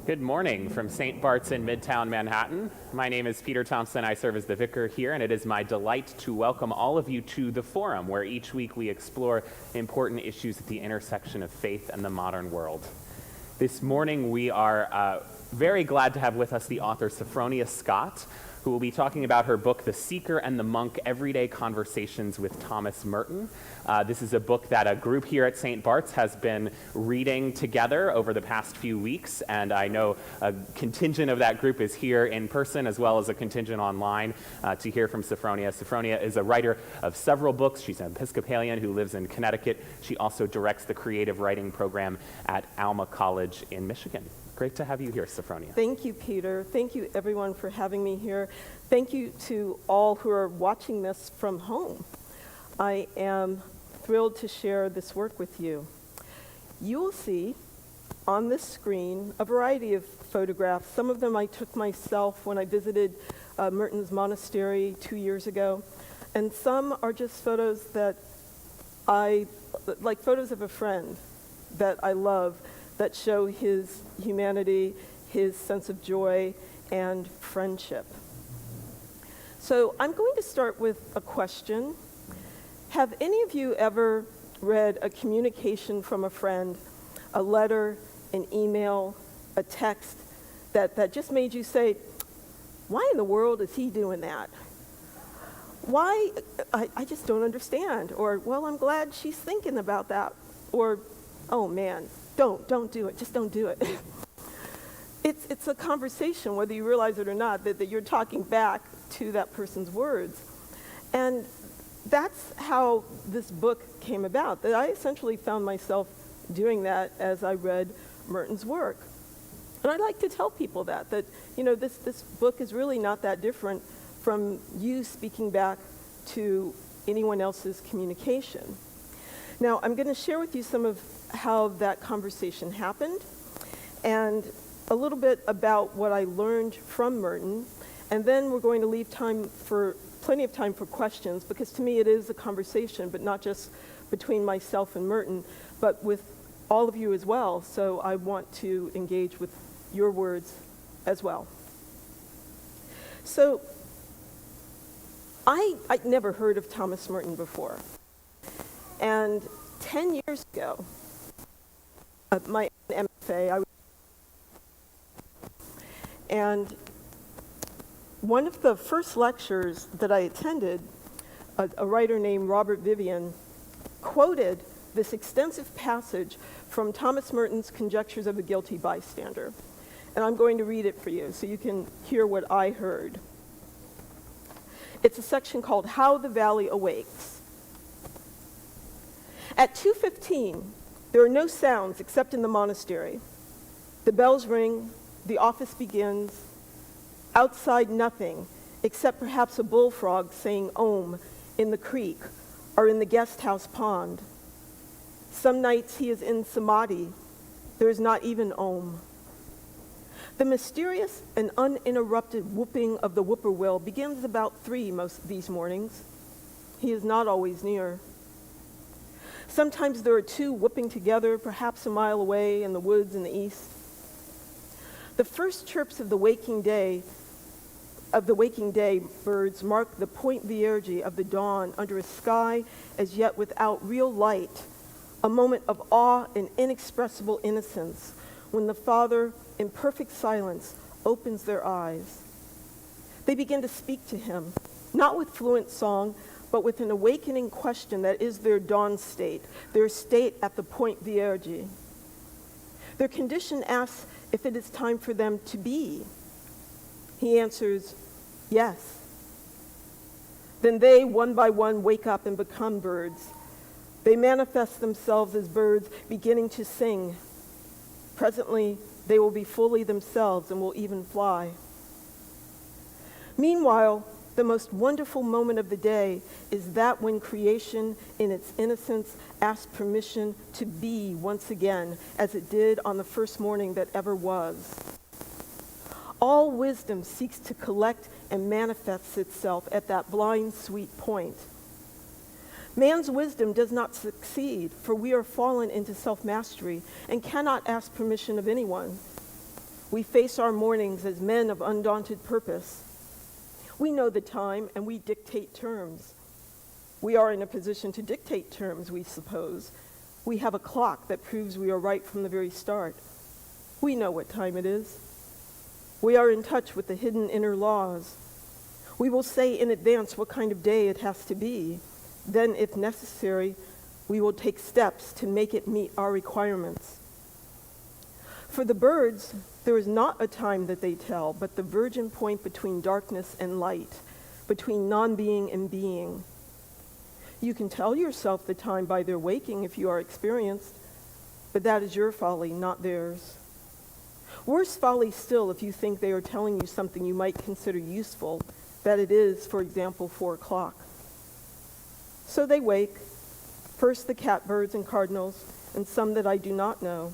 Good morning from St. Bart's in Midtown Manhattan. My name is Peter Thompson. I serve as the vicar here, and it is my delight to welcome all of you to the Forum, where each week we explore important issues at the intersection of faith and the modern world. This morning we are very glad to have with us the author Sophronia Scott, who will be talking about her book, The Seeker and the Monk, Everyday Conversations with Thomas Merton. This is a book that a group here at St. Bart's has been reading together over the past few weeks, and I know a contingent of that group is here in person as well as a contingent online to hear from Sophronia. Sophronia is a writer of several books. She's an Episcopalian who lives in Connecticut. She also directs the creative writing program at Alma College in Michigan. Great to have you here, Sophronia. Thank you, Peter. Thank you, everyone, for having me here. Thank you to all who are watching this from home. I am thrilled to share this work with you. You will see on this screen a variety of photographs. Some of them I took myself when I visited Merton's Monastery 2 years ago, and some are just photos that like photos of a friend that I love, that show his humanity, his sense of joy, and friendship. So I'm going to start with a question. Have any of you ever read a communication from a friend, a letter, an email, a text, that just made you say, why in the world is he doing that? Why? I just don't understand. Or, well, I'm glad she's thinking about that. Or, oh man, don't do it. Just don't do it. It's a conversation, whether you realize it or not, that you're talking back to that person's words. And that's how this book came about, that I essentially found myself doing that as I read Merton's work. And I like to tell people that you know, this book is really not that different from you speaking back to anyone else's communication. Now, I'm going to share with you some of how that conversation happened and a little bit about what I learned from Merton, and then we're going to leave plenty of time for questions, because to me it is a conversation, but not just between myself and Merton, but with all of you as well, so I want to engage with your words as well. So, I'd never heard of Thomas Merton before, and 10 years ago, my MFA, and one of the first lectures that I attended, a writer named Robert Vivian quoted this extensive passage from Thomas Merton's Conjectures of a Guilty Bystander. And I'm going to read it for you so you can hear what I heard. It's a section called How the Valley Awakes. At 2:15, there are no sounds except in the monastery. The bells ring, the office begins. Outside, nothing, except perhaps a bullfrog saying Om in the creek or in the guest house pond. Some nights he is in samadhi. There is not even Om. The mysterious and uninterrupted whooping of the whippoorwill begins about 3 most these mornings. He is not always near. Sometimes there are 2 whooping together, perhaps a mile away in the woods in the east. The first chirps of the waking day birds mark the Point Vierge of the dawn under a sky as yet without real light, a moment of awe and inexpressible innocence when the Father, in perfect silence, opens their eyes. They begin to speak to him, not with fluent song, but with an awakening question that is their dawn state, their state at the Point Vierge. Their condition asks if it is time for them to be. He answers, yes. Then they, one by one, wake up and become birds. They manifest themselves as birds, beginning to sing. Presently, they will be fully themselves and will even fly. Meanwhile, the most wonderful moment of the day is that when creation, in its innocence, asks permission to be once again, as it did on the first morning that ever was. All wisdom seeks to collect and manifests itself at that blind, sweet point. Man's wisdom does not succeed, for we are fallen into self-mastery and cannot ask permission of anyone. We face our mornings as men of undaunted purpose. We know the time and we dictate terms. We are in a position to dictate terms, we suppose. We have a clock that proves we are right from the very start. We know what time it is. We are in touch with the hidden inner laws. We will say in advance what kind of day it has to be. Then, if necessary, we will take steps to make it meet our requirements. For the birds, there is not a time that they tell, but the virgin point between darkness and light, between non-being and being. You can tell yourself the time by their waking if you are experienced, but that is your folly, not theirs. Worse folly still if you think they are telling you something you might consider useful, that it is, for example, 4 o'clock. So they wake, first the catbirds and cardinals, and some that I do not know.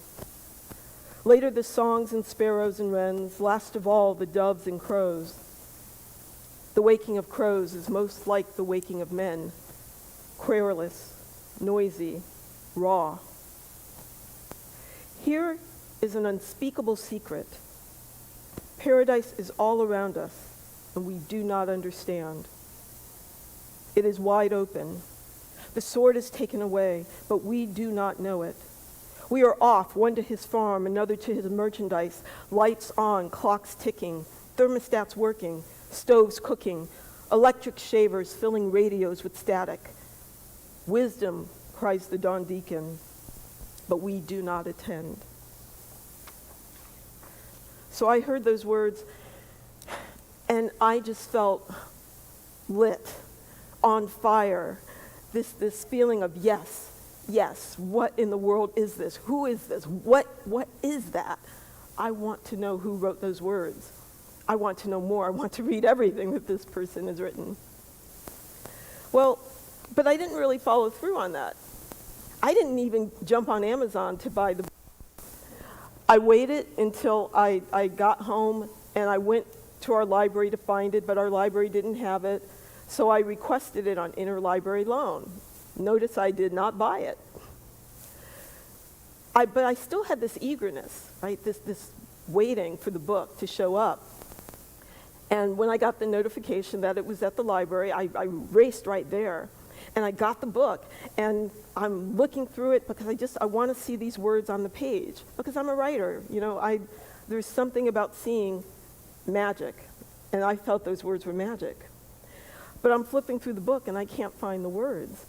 Later the songs and sparrows and wrens, last of all the doves and crows. The waking of crows is most like the waking of men, querulous, noisy, raw. Here is an unspeakable secret. Paradise is all around us, and we do not understand. It is wide open. The sword is taken away, but we do not know it. We are off, one to his farm, another to his merchandise, lights on, clocks ticking, thermostats working, stoves cooking, electric shavers filling radios with static. Wisdom, cries the dawn deacon, but we do not attend. So I heard those words, and I just felt lit, on fire, this feeling of yes, what in the world is this? Who is this? What is that? I want to know who wrote those words. I want to know more. I want to read everything that this person has written. Well, but I didn't really follow through on that. I didn't even jump on Amazon to buy the book. I waited until I got home and I went to our library to find it, but our library didn't have it. So I requested it on interlibrary loan. Notice I did not buy it. But I still had this eagerness, right? This waiting for the book to show up. And when I got the notification that it was at the library, I raced right there. And I got the book, and I'm looking through it because I want to see these words on the page. Because I'm a writer, there's something about seeing magic, and I felt those words were magic. But I'm flipping through the book, and I can't find the words.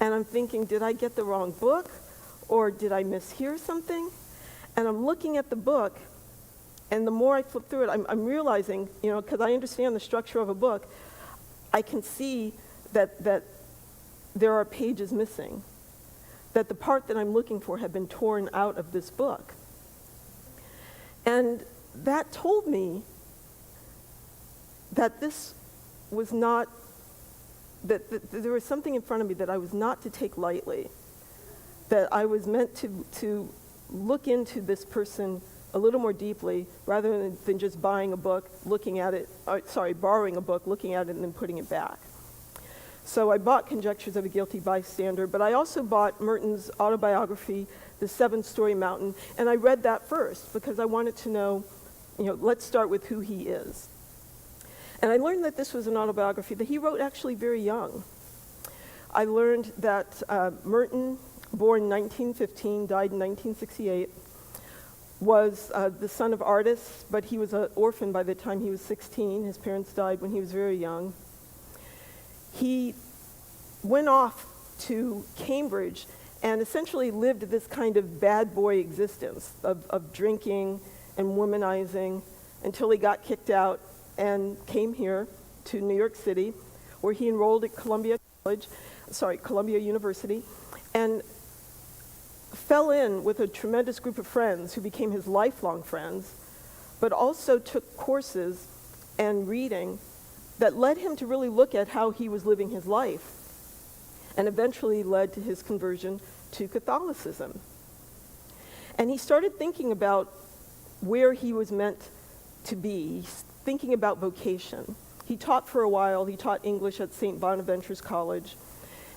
And I'm thinking, did I get the wrong book, or did I mishear something? And I'm looking at the book, and the more I flip through it, I'm realizing, because I understand the structure of a book, I can see that there are pages missing, that the part that I'm looking for had been torn out of this book. And that told me that this was not, that there was something in front of me that I was not to take lightly, that I was meant to look into this person a little more deeply rather than just buying a book, borrowing a book, looking at it, and then putting it back. So I bought Conjectures of a Guilty Bystander, but I also bought Merton's autobiography, The Seven-Story Mountain, and I read that first because I wanted to know, let's start with who he is. And I learned that this was an autobiography that he wrote actually very young. I learned that Merton, born 1915, died in 1968, was the son of artists, but he was an orphan by the time he was 16. His parents died when he was very young. He went off to Cambridge and essentially lived this kind of bad boy existence of drinking and womanizing until he got kicked out and came here to New York City, where he enrolled at Columbia University, and fell in with a tremendous group of friends who became his lifelong friends, but also took courses and reading that led him to really look at how he was living his life, and eventually led to his conversion to Catholicism. And he started thinking about where he was meant to be, thinking about vocation. He taught for a while. He taught English at St. Bonaventure's College,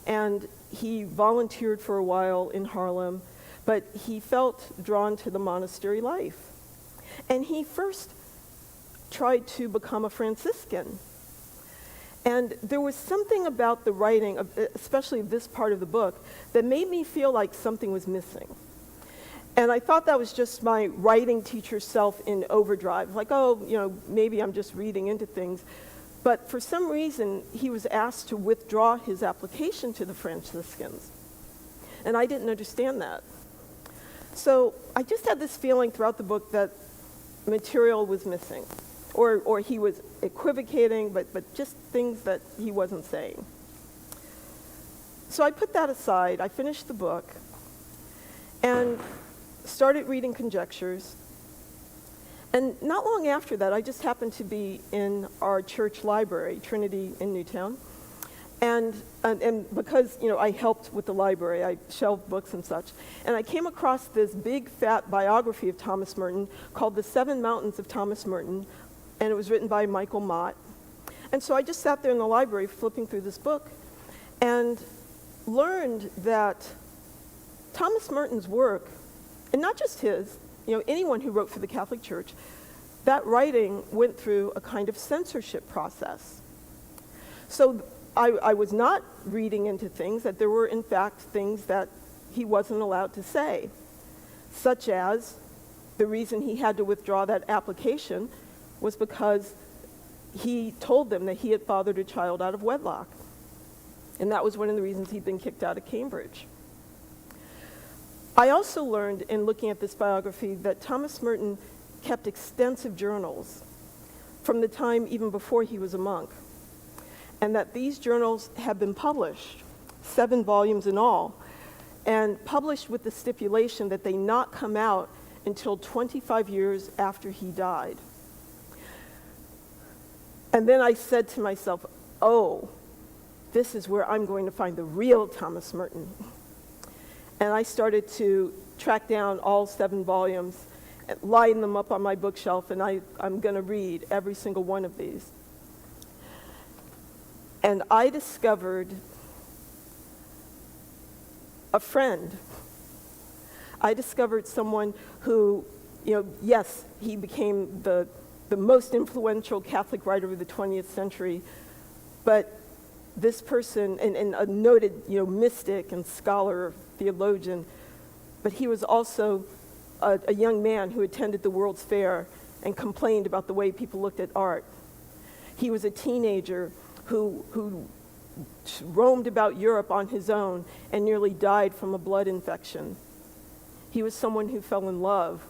and he volunteered for a while in Harlem, but he felt drawn to the monastery life. And he first tried to become a Franciscan. And there was something about the writing, especially this part of the book, that made me feel like something was missing. And I thought that was just my writing teacher self in overdrive, like, oh, maybe I'm just reading into things. But for some reason, he was asked to withdraw his application to the Franciscans. And I didn't understand that. So I just had this feeling throughout the book that material was missing, or he was equivocating, but just things that he wasn't saying. So I put that aside. I finished the book and started reading Conjectures. And not long after that, I just happened to be in our church library, Trinity in Newtown. And because, I helped with the library, I shelved books and such. And I came across this big, fat biography of Thomas Merton called The 7 Mountains of Thomas Merton, and it was written by Michael Mott. And so I just sat there in the library flipping through this book and learned that Thomas Merton's work, and not just his, anyone who wrote for the Catholic Church, that writing went through a kind of censorship process. So I was not reading into things, that there were in fact things that he wasn't allowed to say, such as the reason he had to withdraw that application was because he told them that he had fathered a child out of wedlock. And that was one of the reasons he'd been kicked out of Cambridge. I also learned in looking at this biography that Thomas Merton kept extensive journals from the time even before he was a monk, and that these journals have been published, 7 volumes in all, and published with the stipulation that they not come out until 25 years after he died. And then I said to myself, oh, this is where I'm going to find the real Thomas Merton. And I started to track down all 7 volumes, and line them up on my bookshelf, and I'm going to read every single one of these. And I discovered a friend. I discovered someone who, yes, he became the most influential Catholic writer of the 20th century, but this person, and a noted, mystic and scholar, theologian, but he was also a young man who attended the World's Fair and complained about the way people looked at art. He was a teenager who roamed about Europe on his own and nearly died from a blood infection. He was someone who fell in love.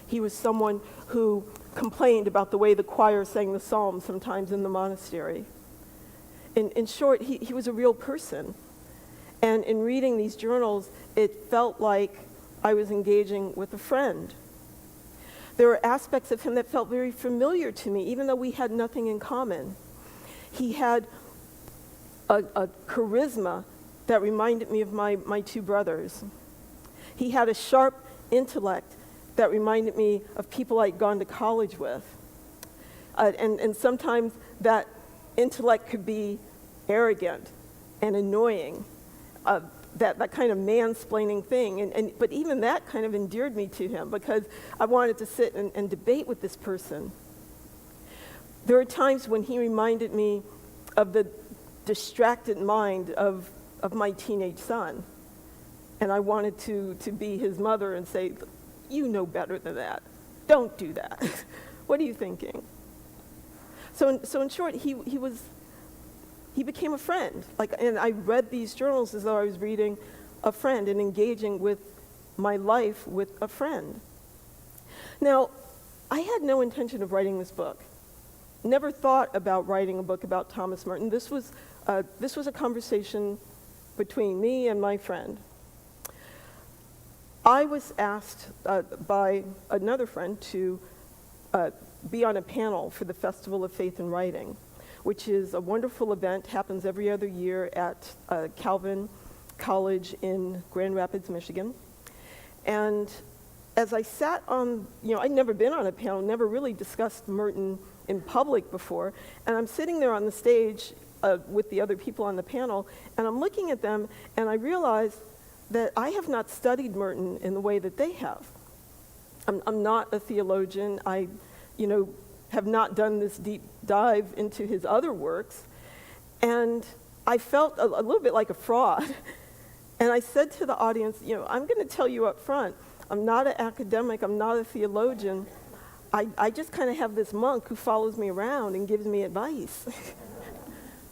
He was someone who complained about the way the choir sang the psalms sometimes in the monastery. In short, he was a real person. And in reading these journals, it felt like I was engaging with a friend. There were aspects of him that felt very familiar to me, even though we had nothing in common. He had a charisma that reminded me of my 2 brothers. He had a sharp intellect that reminded me of people I'd gone to college with. And sometimes that intellect could be arrogant and annoying, that kind of mansplaining thing. But even that kind of endeared me to him because I wanted to sit and debate with this person. There were times when he reminded me of the distracted mind of my teenage son. And I wanted to be his mother and say, you know better than that. Don't do that. What are you thinking? So in short, he became a friend. And I read these journals as though I was reading a friend and engaging with my life with a friend. Now, I had no intention of writing this book. Never thought about writing a book about Thomas Merton. This was a conversation between me and my friend. I was asked by another friend to be on a panel for the Festival of Faith and Writing, which is a wonderful event, happens every other year at Calvin College in Grand Rapids, Michigan. And as I sat on, I'd never been on a panel, never really discussed Merton in public before, and I'm sitting there on the stage with the other people on the panel, and I'm looking at them, and I realized that I have not studied Merton in the way that they have. I'm not a theologian. I, have not done this deep dive into his other works. And I felt a little bit like a fraud. And I said to the audience, I'm going to tell you up front, I'm not an academic, I'm not a theologian. I just kind of have this monk who follows me around and gives me advice.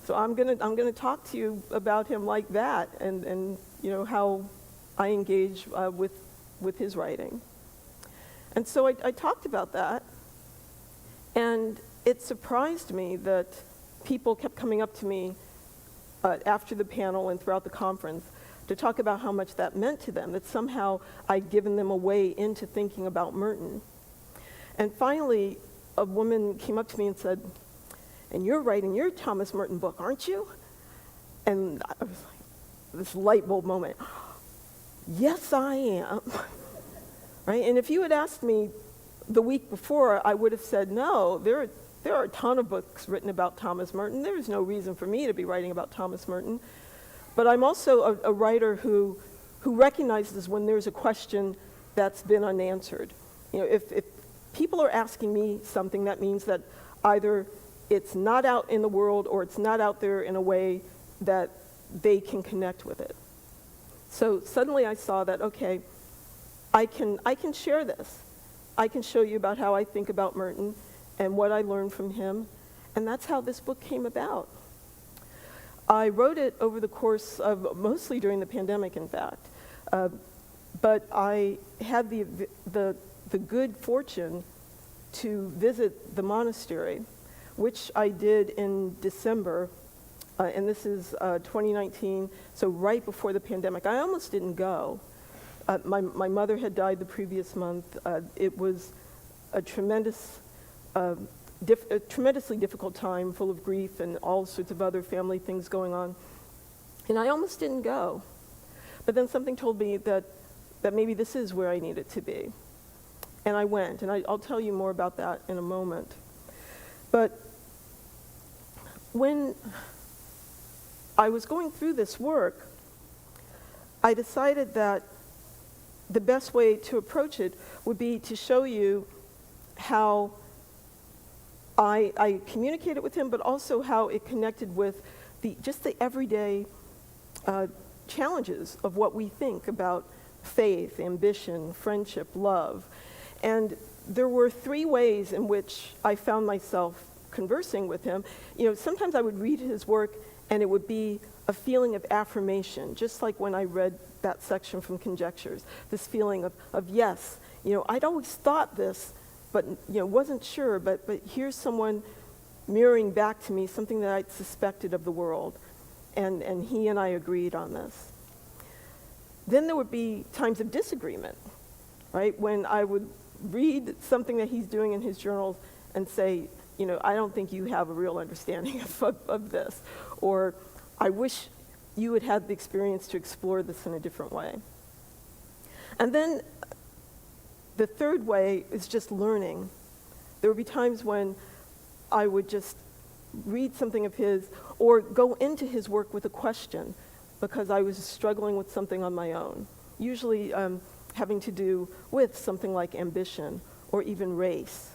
So I'm gonna talk to you about him like that, and how I engage with his writing. And so I talked about that, and it surprised me that people kept coming up to me after the panel and throughout the conference to talk about how much that meant to them, that somehow I'd given them a way into thinking about Merton. And finally, a woman came up to me and said, "And you're writing your Thomas Merton book, aren't you?" And I was like, this light bulb moment. Yes, I am. Right? And if you had asked me the week before, I would have said, no, there are a ton of books written about Thomas Merton. There is no reason for me to be writing about Thomas Merton. But I'm also a writer who recognizes when there's a question that's been unanswered. If people are asking me something, that means that either it's not out in the world or it's not out there in a way that they can connect with it. So suddenly I saw that, okay, I can share this. I can show you about how I think about Merton and what I learned from him, and that's how this book came about. I wrote it over the course of, mostly during the pandemic, in fact, but I had the good fortune to visit the monastery, which I did in December, and this is 2019, so right before the pandemic. I almost didn't go. My mother had died the previous month. It was a tremendously difficult time, full of grief and all sorts of other family things going on, and I almost didn't go. But then something told me that maybe this is where I needed to be. And I went, and I'll tell you more about that in a moment. But when I was going through this work, I decided that the best way to approach it would be to show you how I communicated with him, but also how it connected with just the everyday challenges of what we think about faith, ambition, friendship, love. And there were 3 ways in which I found myself conversing with him. Sometimes I would read his work and it would be a feeling of affirmation, just like when I read that section from Conjectures, this feeling of yes, I'd always thought this, but wasn't sure, but here's someone mirroring back to me something that I'd suspected of the world, and he and I agreed on this. Then there would be times of disagreement, right? When I would read something that he's doing in his journals and say, I don't think you have a real understanding of this, or I wish you had had the experience to explore this in a different way. And then the third way is just learning. There would be times when I would just read something of his or go into his work with a question because I was struggling with something on my own, usually having to do with something like ambition or even race.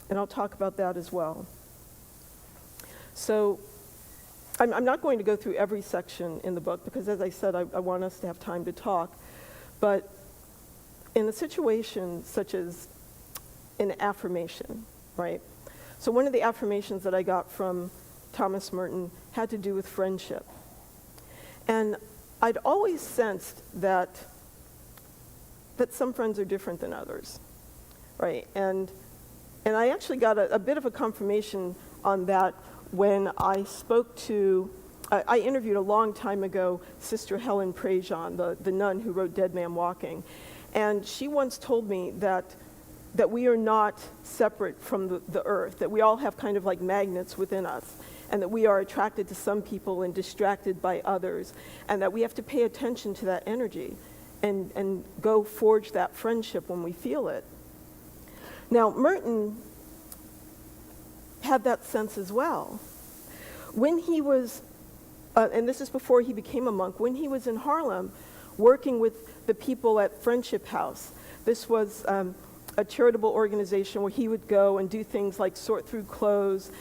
And I'll talk about that as well. So I'm not going to go through every section in the book because, as I said, I want us to have time to talk. But in a situation such as an affirmation, right? So one of the affirmations that I got from Thomas Merton had to do with friendship. And I'd always sensed that some friends are different than others, right? And I actually got a bit of a confirmation on that when I spoke to, I interviewed a long time ago Sister Helen Prejean, the nun who wrote Dead Man Walking. And she once told me that we are not separate from the earth, that we all have kind of like magnets within us, and that we are attracted to some people and distracted by others, and that we have to pay attention to that energy and go forge that friendship when we feel it. Now, Merton had that sense as well. When he was, and this is before he became a monk, when he was in Harlem working with the people at Friendship House, this was a a charitable organization where he would go and do things like sort through clothes,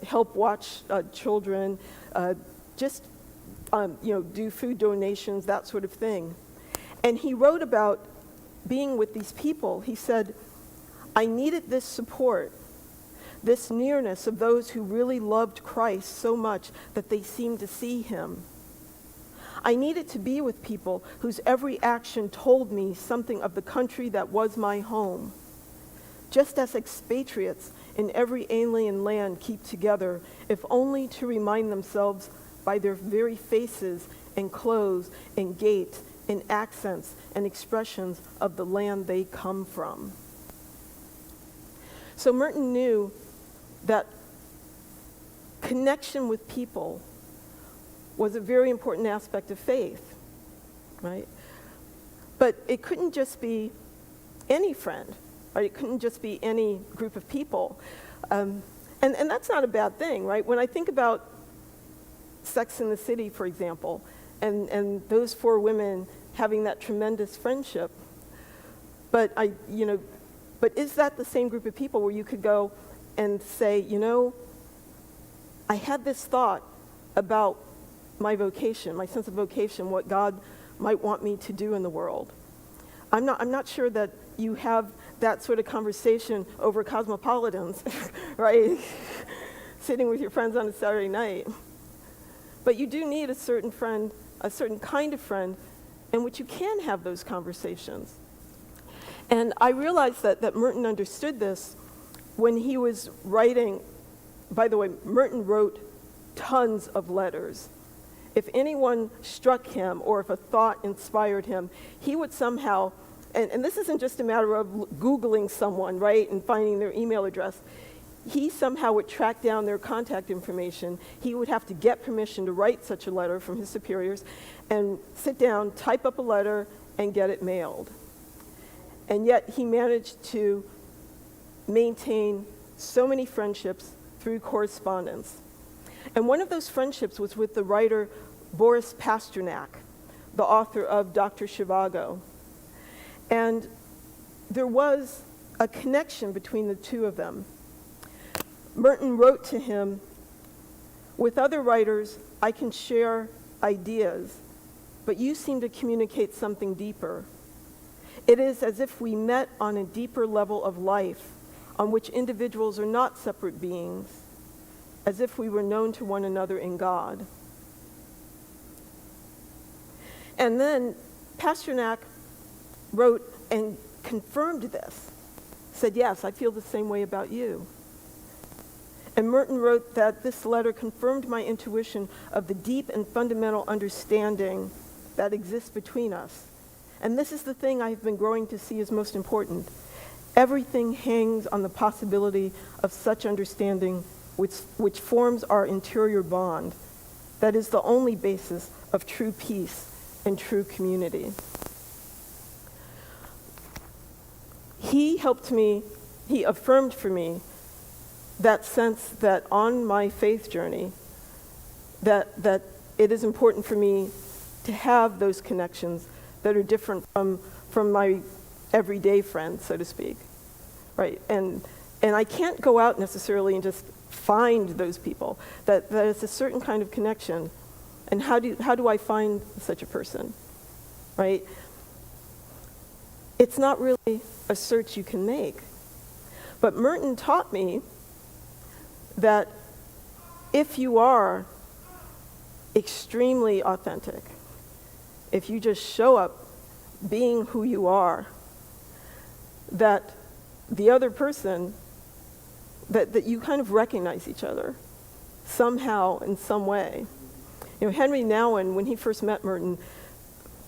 help watch children, do food donations, that sort of thing. And he wrote about being with these people. He said, I needed this support, this nearness of those who really loved Christ so much that they seemed to see him. I needed to be with people whose every action told me something of the country that was my home. Just as expatriates in every alien land keep together, if only to remind themselves by their very faces and clothes and gait and accents and expressions of the land they come from. So Merton knew that connection with people was a very important aspect of faith, right? But it couldn't just be any friend, right? It couldn't just be any group of people. And that's not a bad thing, right? When I think about Sex and the City, for example, and those four women having that tremendous friendship, but is that the same group of people where you could go and say, I had this thought about my vocation, my sense of vocation, what God might want me to do in the world. I'm not sure that you have that sort of conversation over Cosmopolitans, right? Sitting with your friends on a Saturday night. But you do need a certain friend, a certain kind of friend, in which you can have those conversations. And I realized that Merton understood this when he was writing. By the way, Merton wrote tons of letters. If anyone struck him or if a thought inspired him, he would somehow, and this isn't just a matter of Googling someone, right, and finding their email address. He somehow would track down their contact information. He would have to get permission to write such a letter from his superiors and sit down, type up a letter, and get it mailed. And yet he managed to maintain so many friendships through correspondence. And one of those friendships was with the writer Boris Pasternack, the author of Dr. Zhivago. And there was a connection between the two of them. Merton wrote to him, with other writers, I can share ideas, but you seem to communicate something deeper. It is as if we met on a deeper level of life, on which individuals are not separate beings, as if we were known to one another in God. And then Pasternack wrote and confirmed this, said, yes, I feel the same way about you. And Merton wrote that this letter confirmed my intuition of the deep and fundamental understanding that exists between us. And this is the thing I've been growing to see as most important. Everything hangs on the possibility of such understanding which forms our interior bond. That is the only basis of true peace and true community. He helped me, he affirmed for me that sense that on my faith journey, that it is important for me to have those connections that are different from my everyday friends, so to speak, right? And I can't go out necessarily and just find those people. That it's a certain kind of connection. And how do I find such a person, right? It's not really a search you can make. But Merton taught me that if you are extremely authentic, if you just show up being who you are, that the other person, that you kind of recognize each other somehow in some way. Henry Nouwen, when he first met Merton,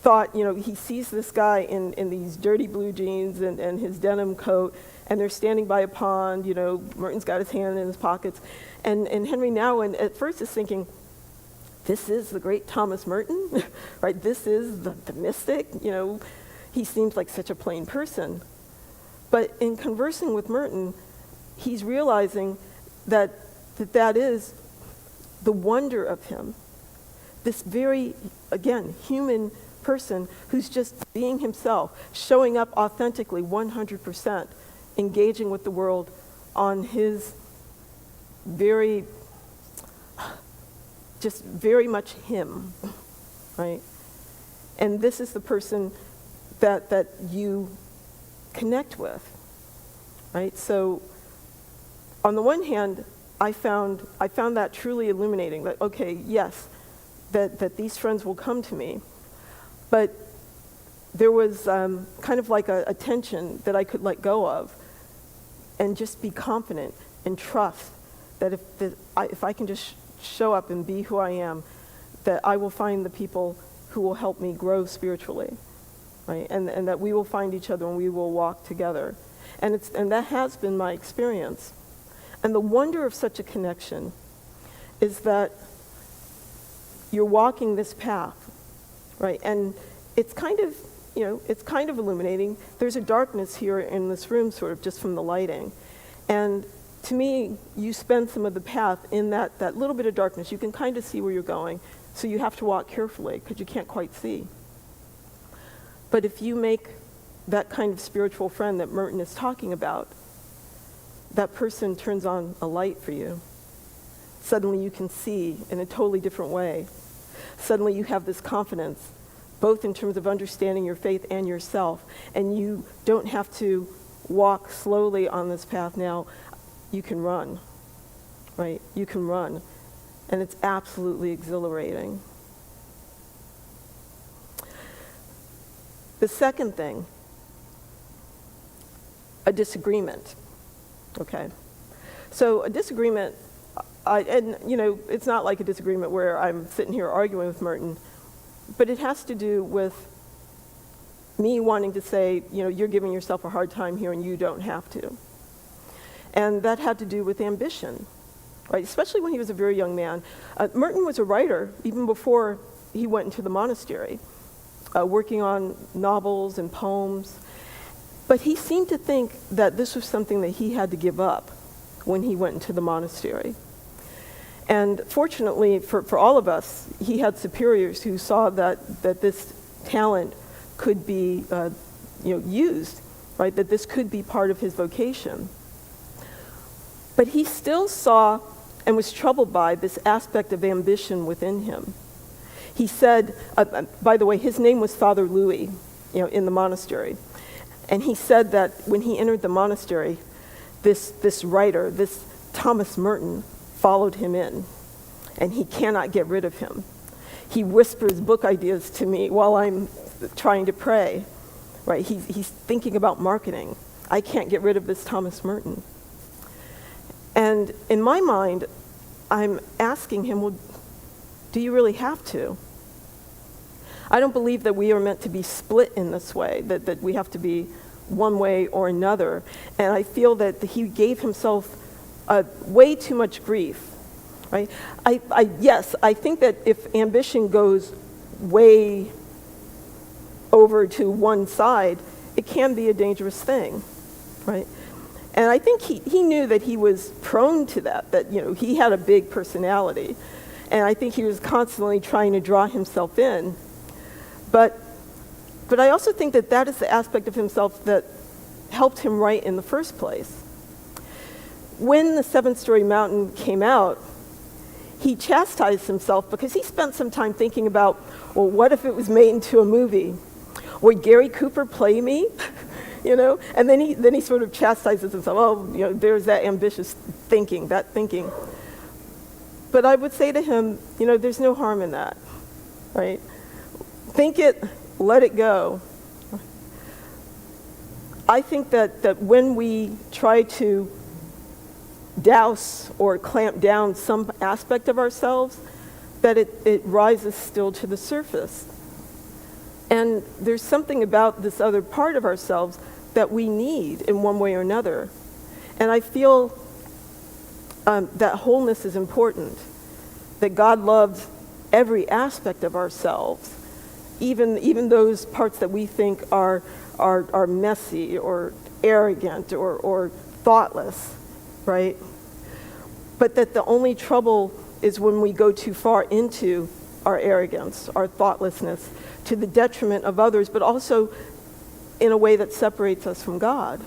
thought, he sees this guy in these dirty blue jeans and his denim coat, and they're standing by a pond, Merton's got his hand in his pockets. And Henry Nouwen at first is thinking, this is the great Thomas Merton, right? This is the mystic, he seems like such a plain person. But in conversing with Merton, he's realizing that is the wonder of him. This very, again, human person who's just being himself, showing up authentically 100%, engaging with the world on his just very much him, right? And this is the person that you connect with, right? So on the one hand, I found that truly illuminating, that, okay, yes, that these friends will come to me, but there was kind of like a tension that I could let go of and just be confident and trust that if I can just show up and be who I am, that I will find the people who will help me grow spiritually, right? And that we will find each other and we will walk together. And that has been my experience. And the wonder of such a connection is that you're walking this path, right? And it's kind of, it's kind of illuminating. There's a darkness here in this room, sort of just from the lighting. And to me, you spend some of the path in that little bit of darkness. You can kind of see where you're going, so you have to walk carefully because you can't quite see. But if you make that kind of spiritual friend that Merton is talking about, that person turns on a light for you. Suddenly you can see in a totally different way. Suddenly you have this confidence, both in terms of understanding your faith and yourself, and you don't have to walk slowly on this path now. You can run, right? You can run, and it's absolutely exhilarating. The second thing, a disagreement, okay? So a disagreement, it's not like a disagreement where I'm sitting here arguing with Merton, but it has to do with me wanting to say, you're giving yourself a hard time here and you don't have to. And that had to do with ambition, right? Especially when he was a very young man. Merton was a writer even before he went into the monastery, working on novels and poems. But he seemed to think that this was something that he had to give up when he went into the monastery. And fortunately for all of us, he had superiors who saw that this talent could be used, right? That this could be part of his vocation. But he still saw and was troubled by this aspect of ambition within him. He said, by the way, his name was Father Louis, in the monastery. And he said that when he entered the monastery, this writer, this Thomas Merton, followed him in, and he cannot get rid of him. He whispers book ideas to me while I'm trying to pray, right? He's thinking about marketing. I can't get rid of this Thomas Merton. And in my mind, I'm asking him, well, do you really have to? I don't believe that we are meant to be split in this way, that we have to be one way or another. And I feel that he gave himself way too much grief, right? Yes, I think that if ambition goes way over to one side, it can be a dangerous thing, right? And I think he knew that he was prone to that he had a big personality. And I think he was constantly trying to draw himself in. But I also think that is the aspect of himself that helped him write in the first place. When The Seven-Story Mountain came out, he chastised himself because he spent some time thinking about, well, what if it was made into a movie? Would Gary Cooper play me? And then he sort of chastises himself. Oh, there's that ambitious thinking, that thinking. But I would say to him, there's no harm in that, right? Think it, let it go. I think that when we try to douse or clamp down some aspect of ourselves, that it rises still to the surface. And there's something about this other part of ourselves that we need in one way or another. And I feel that wholeness is important, that God loves every aspect of ourselves, even those parts that we think are messy or arrogant or thoughtless, right? But that the only trouble is when we go too far into our arrogance, our thoughtlessness, to the detriment of others, but also in a way that separates us from God.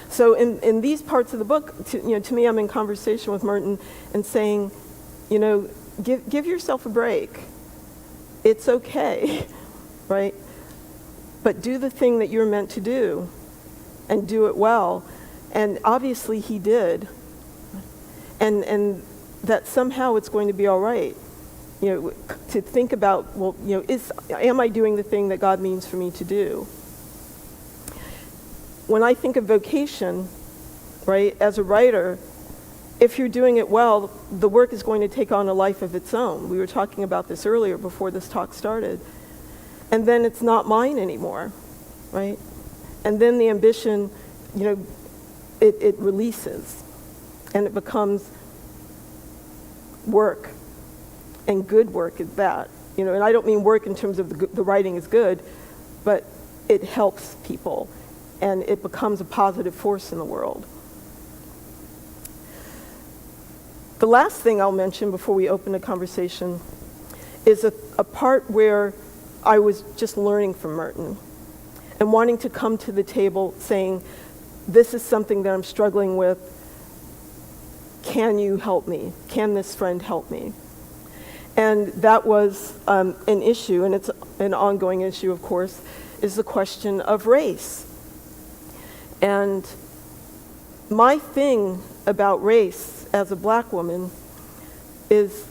So in these parts of the book, to me, I'm in conversation with Merton and saying, give yourself a break. It's okay, right? But do the thing that you're meant to do and do it well. And obviously he did. And that somehow it's going to be all right. To think about, am I doing the thing that God means for me to do? When I think of vocation, right, as a writer, if you're doing it well, the work is going to take on a life of its own. We were talking about this earlier before this talk started. And then it's not mine anymore, right? And then the ambition, it releases, and it becomes work, and good work at that. And I don't mean work in terms of the writing is good, but it helps people, and it becomes a positive force in the world. The last thing I'll mention before we open the conversation is a part where I was just learning from Merton and wanting to come to the table saying, this is something that I'm struggling with. Can you help me? Can this friend help me? And that was an issue, and it's an ongoing issue, of course, is the question of race. And my thing about race as a black woman is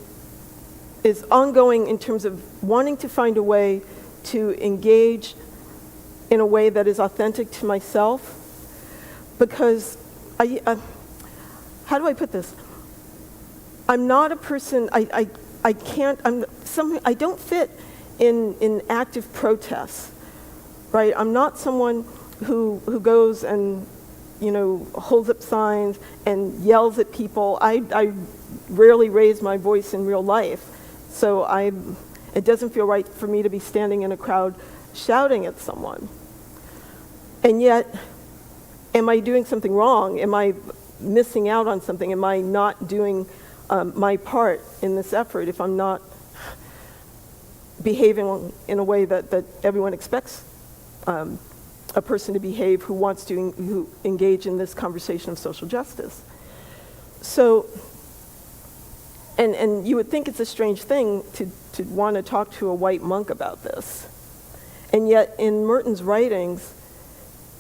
ongoing in terms of wanting to find a way to engage in a way that is authentic to myself, because how do I put this? I'm not a person, I don't fit in active protests, right? I'm not someone who goes and holds up signs and yells at people. I rarely raise my voice in real life, so it doesn't feel right for me to be standing in a crowd shouting at someone. And yet, am I doing something wrong? Am I missing out on something? Am I not doing my part in this effort if I'm not behaving in a way that everyone expects a person to behave who wants to engage in this conversation of social justice? So, and you would think it's a strange thing to want to talk to a white monk about this. And yet in Merton's writings,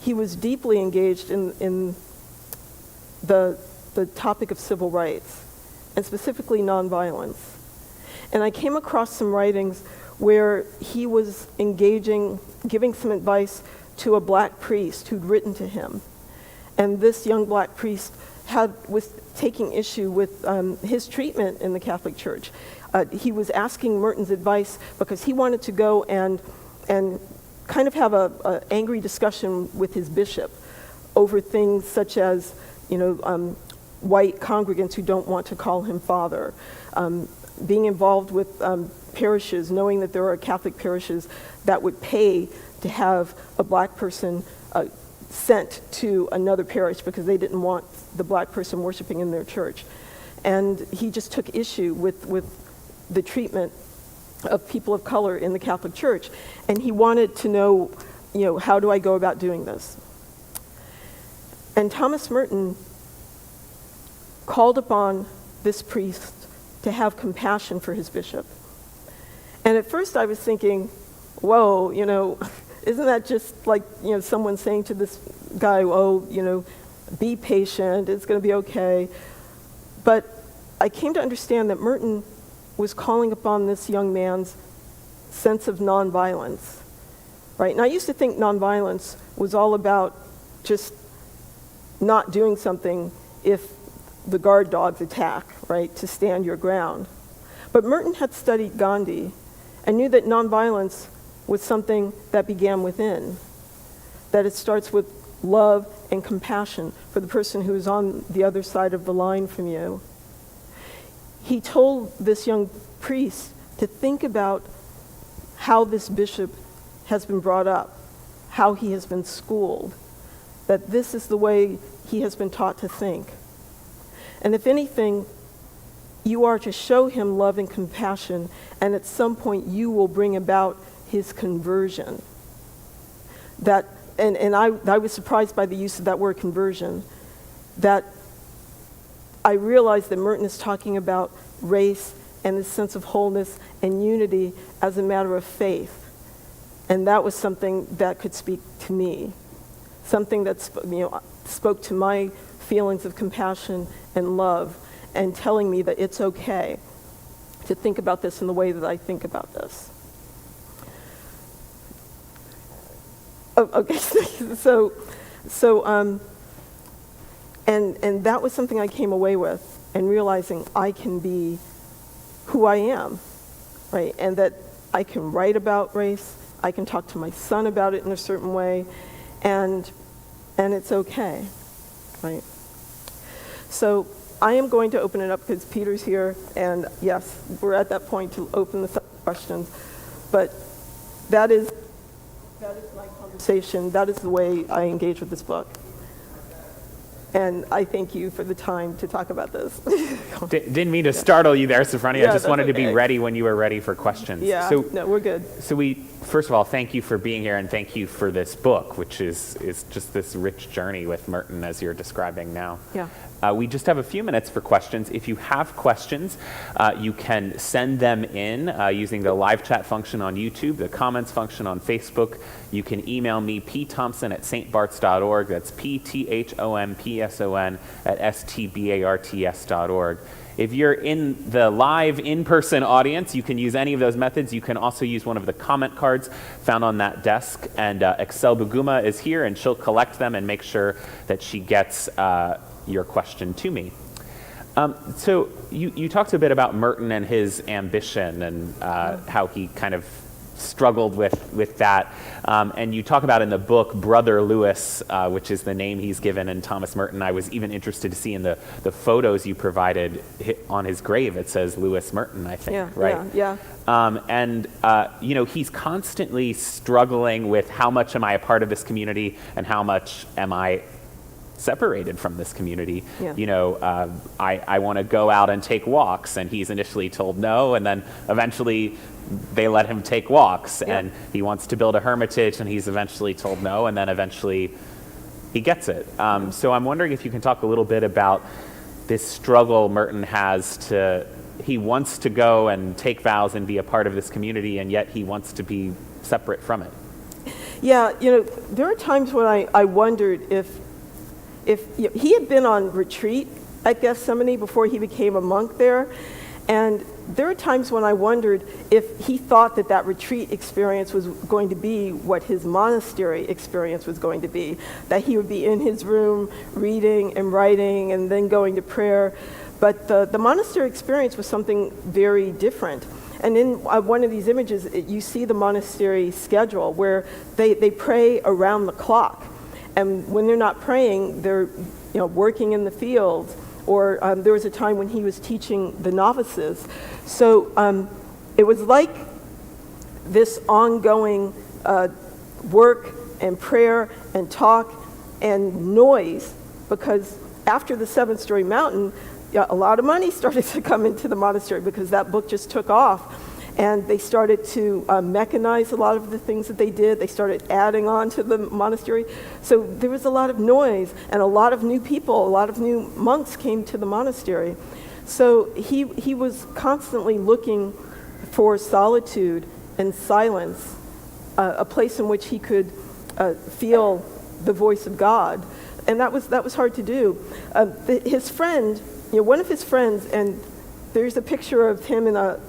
he was deeply engaged in the topic of civil rights, and specifically nonviolence. And I came across some writings where he was giving some advice to a black priest who'd written to him. And this young black priest was taking issue with his treatment in the Catholic Church. He was asking Merton's advice because he wanted to go and kind of have an angry discussion with his bishop over things such as, white congregants who don't want to call him father, being involved with parishes, knowing that there are Catholic parishes that would pay to have a black person sent to another parish because they didn't want the black person worshiping in their church. And he just took issue with the treatment of people of color in the Catholic Church. And he wanted to know, how do I go about doing this? And Thomas Merton called upon this priest to have compassion for his bishop. And at first I was thinking, whoa, isn't that just like, someone saying to this guy, be patient, it's going to be okay. But I came to understand that Merton was calling upon this young man's sense of nonviolence, right? And I used to think nonviolence was all about just not doing something if the guard dogs attack, right, to stand your ground. But Merton had studied Gandhi and knew that nonviolence was something that began within, that it starts with love and compassion for the person who is on the other side of the line from you. He told this young priest to think about how this bishop has been brought up, how he has been schooled, that this is the way he has been taught to think. And if anything, you are to show him love and compassion, and at some point you will bring about his conversion. I was surprised by the use of that word conversion, that I realized that Merton is talking about race and the sense of wholeness and unity as a matter of faith. And that was something that could speak to me, something that spoke to my feelings of compassion and love, and telling me that it's okay to think about this in the way that I think about this. Oh, okay, and that was something I came away with, and realizing I can be who I am, right? And that I can write about race, I can talk to my son about it in a certain way, and it's okay, right? So I am going to open it up because Peter's here, and yes, we're at that point to open the questions, but that is my conversation. That is the way I engage with this book. And I thank you for the time to talk about this. Didn't mean to startle you there, Sophronia. I just wanted to be okay. ready when you were ready for questions. Yeah, no, we're good. So first of all, thank you for being here, and thank you for this book, which is just this rich journey with Merton as you're describing now. Yeah. We just have a few minutes for questions. If you have questions, you can send them in using the live chat function on YouTube, the comments function on Facebook. You can email me, pthompson@stbarts.org. That's pthompson@stbarts.org. If you're in the live in-person audience, you can use any of those methods. You can also use one of the comment cards found on that desk. And Excel Buguma is here, and she'll collect them and make sure that she gets your question to me. So you talked a bit about Merton and his ambition and how he kind of struggled with that. And you talk about in the book Brother Lewis, which is the name he's given in Thomas Merton. I was even interested to see in the photos you provided on his grave, it says Lewis Merton, I think, right? Yeah. He's constantly struggling with how much am I a part of this community and how much am I separated from this community. Yeah. I want to go out and take walks, and he's initially told no, and then eventually they let him take walks. Yeah. And he wants to build a hermitage, and he's eventually told no, and then eventually he gets it. So I'm wondering if you can talk a little bit about this struggle Merton has he wants to go and take vows and be a part of this community, and yet he wants to be separate from it. Yeah, there are times when I wondered if he had been on retreat at Gethsemane before he became a monk there, and there are times when I wondered if he thought that retreat experience was going to be what his monastery experience was going to be, that he would be in his room reading and writing and then going to prayer. But the monastery experience was something very different. And in one of these images, you see the monastery schedule where they pray around the clock. And when they're not praying, they're working in the fields. Or there was a time when he was teaching the novices. So it was like this ongoing work and prayer and talk and noise, because after the 7-story mountain, a lot of money started to come into the monastery because that book just took off. And they started to mechanize a lot of the things that they did. They started adding on to the monastery. So there was a lot of noise, and a lot of new people, a lot of new monks came to the monastery. So he was constantly looking for solitude and silence, a place in which he could feel the voice of God. And that was hard to do. His friend, one of his friends, and there's a picture of him in a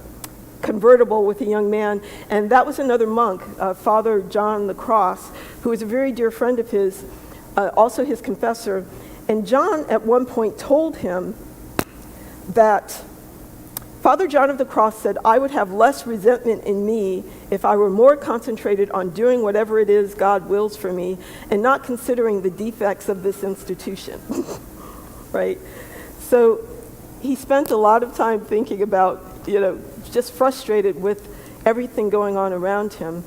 convertible with a young man, and that was another monk, Father John the Cross, who was a very dear friend of his, also his confessor. And John at one point told him that Father John of the Cross said, "I would have less resentment in me if I were more concentrated on doing whatever it is God wills for me and not considering the defects of this institution." Right? So he spent a lot of time thinking about, just frustrated with everything going on around him,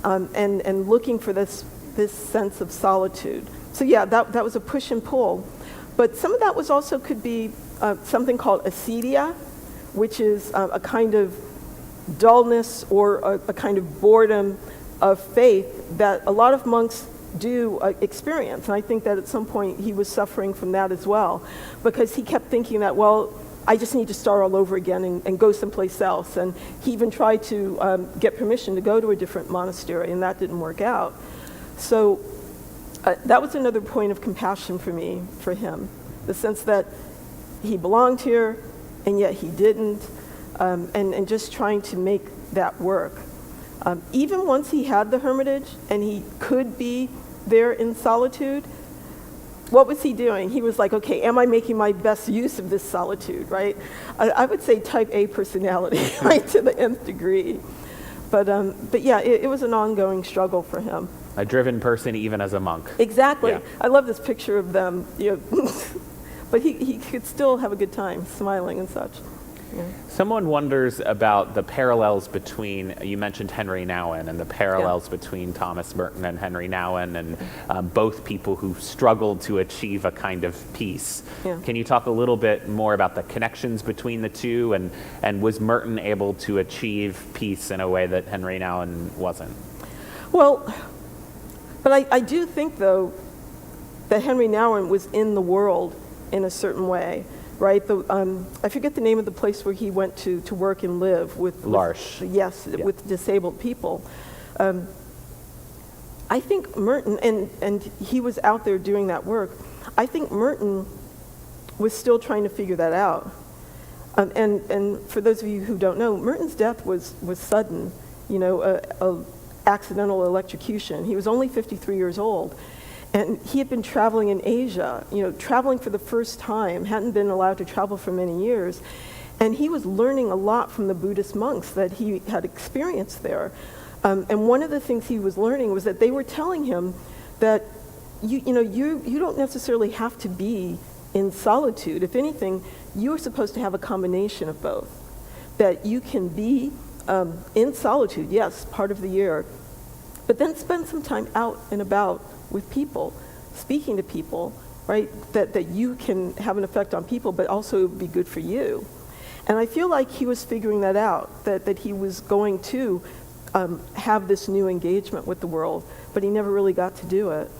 and looking for this sense of solitude. So yeah, that was a push and pull. But some of that was also could be something called Acidia, which is a kind of dullness or a kind of boredom of faith that a lot of monks do experience. And I think that at some point he was suffering from that as well, because he kept thinking that, well, I just need to start all over again and go someplace else. And he even tried to get permission to go to a different monastery, and that didn't work out. So that was another point of compassion for me, for him, the sense that he belonged here, and yet he didn't, and just trying to make that work. Even once he had the hermitage and he could be there in solitude, what was he doing? He was like, okay, am I making my best use of this solitude, right? I would say type A personality, right, to the nth degree. But yeah, it was an ongoing struggle for him. A driven person even as a monk. Exactly. Yeah. I love this picture of them, but he could still have a good time, smiling and such. Yeah. Someone wonders about the parallels between, you mentioned Henry Nouwen, and the parallels between Thomas Merton and Henry Nouwen, and both people who struggled to achieve a kind of peace. Yeah. Can you talk a little bit more about the connections between the two, and was Merton able to achieve peace in a way that Henry Nouwen wasn't? Well, but I do think, though, that Henry Nouwen was in the world in a certain way. Right, I forget the name of the place where he went to work and live with L'Arche. Yes, yeah. With disabled people. I think Merton, and he was out there doing that work. I think Merton was still trying to figure that out. And for those of you who don't know, Merton's death was sudden, a accidental electrocution. He was only 53 years old. And he had been traveling in Asia, traveling for the first time, hadn't been allowed to travel for many years. And he was learning a lot from the Buddhist monks that he had experienced there. And one of the things he was learning was that they were telling him that you don't necessarily have to be in solitude. If anything, you're supposed to have a combination of both. That you can be in solitude, yes, part of the year, but then spend some time out and about with people, speaking to people, right? That you can have an effect on people, but also be good for you. And I feel like he was figuring that out, that he was going to have this new engagement with the world, but he never really got to do it.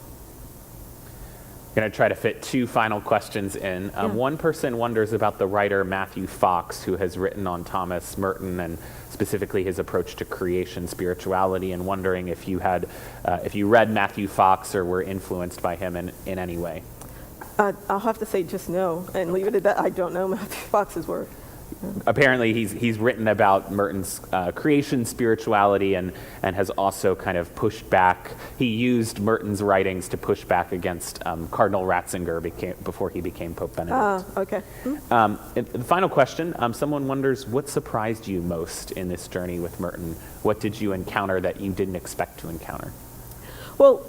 I'm going to try to fit two final questions in. One person wonders about the writer Matthew Fox, who has written on Thomas Merton and specifically his approach to creation spirituality, and wondering if you read Matthew Fox or were influenced by him in any way. I'll have to say just no, and leave it at that. I don't know Matthew Fox's work. Apparently he's written about Merton's creation spirituality and has also kind of pushed back. He used Merton's writings to push back against Cardinal Ratzinger before he became Pope Benedict. Okay. The final question, someone wonders, what surprised you most in this journey with Merton? What did you encounter that you didn't expect to encounter? Well,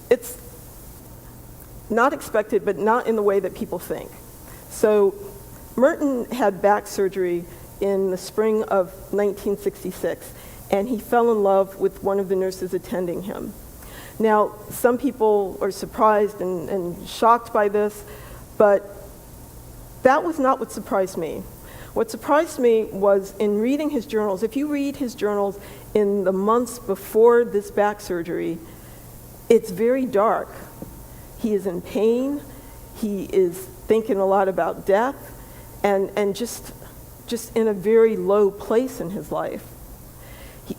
it's not expected, but not in the way that people think. So Merton had back surgery in the spring of 1966, and he fell in love with one of the nurses attending him. Now, some people are surprised and shocked by this, but that was not what surprised me. What surprised me was in reading his journals. If you read his journals in the months before this back surgery, it's very dark. He is in pain. He is thinking a lot about death. And just in a very low place in his life.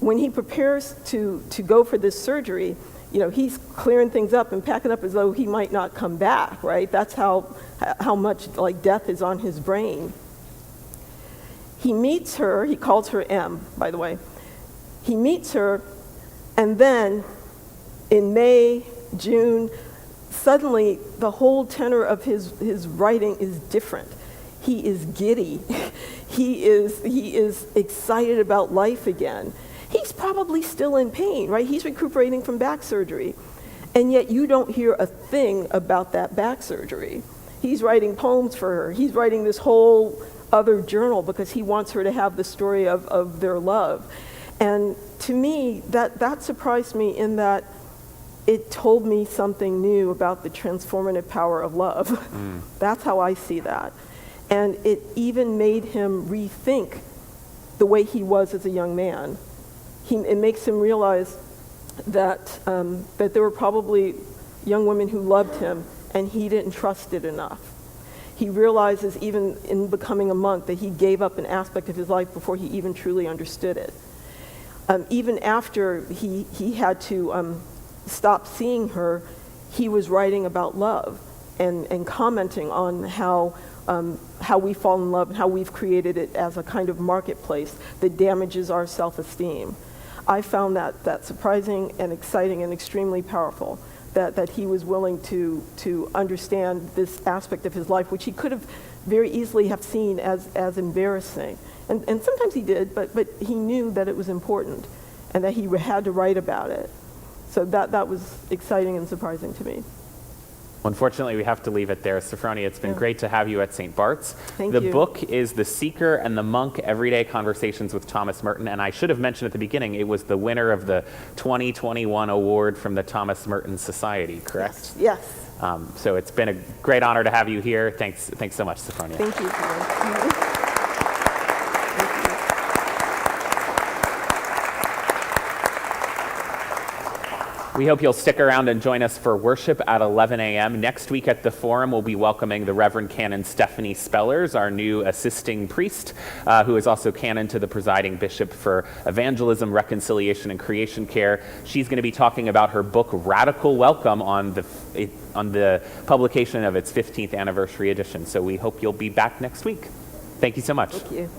When he prepares to go for this surgery, he's clearing things up and packing up as though he might not come back, right? That's how much like death is on his brain. He meets her, he calls her M, by the way. He meets her, and then in May, June, suddenly the whole tenor of his writing is different. He is giddy. He is excited about life again. He's probably still in pain, right? He's recuperating from back surgery. And yet you don't hear a thing about that back surgery. He's writing poems for her. He's writing this whole other journal because he wants her to have the story of their love. And to me, that surprised me in that it told me something new about the transformative power of love. That's how I see that. And it even made him rethink the way he was as a young man. It makes him realize that, that there were probably young women who loved him, and he didn't trust it enough. He realizes, even in becoming a monk, that he gave up an aspect of his life before he even truly understood it. Even after he had to stop seeing her, he was writing about love and commenting on how we fall in love and how we've created it as a kind of marketplace that damages our self-esteem. I found that surprising and exciting and extremely powerful, that he was willing to understand this aspect of his life, which he could have very easily have seen as embarrassing. And sometimes he did, but he knew that it was important and that he had to write about it. So that was exciting and surprising to me. Unfortunately, we have to leave it there. Sophronia, it's been great to have you at St. Bart's. Thank you. The book is The Seeker and the Monk, Everyday Conversations with Thomas Merton. And I should have mentioned at the beginning, it was the winner of the 2021 award from the Thomas Merton Society, correct? Yes. So it's been a great honor to have you here. Thanks so much, Sophronia. Thank you. We hope you'll stick around and join us for worship at 11 a.m. Next week at the Forum, we'll be welcoming the Reverend Canon Stephanie Spellers, our new assisting priest, who is also canon to the presiding bishop for evangelism, reconciliation, and creation care. She's going to be talking about her book, Radical Welcome, on the publication of its 15th anniversary edition. So we hope you'll be back next week. Thank you so much. Thank you.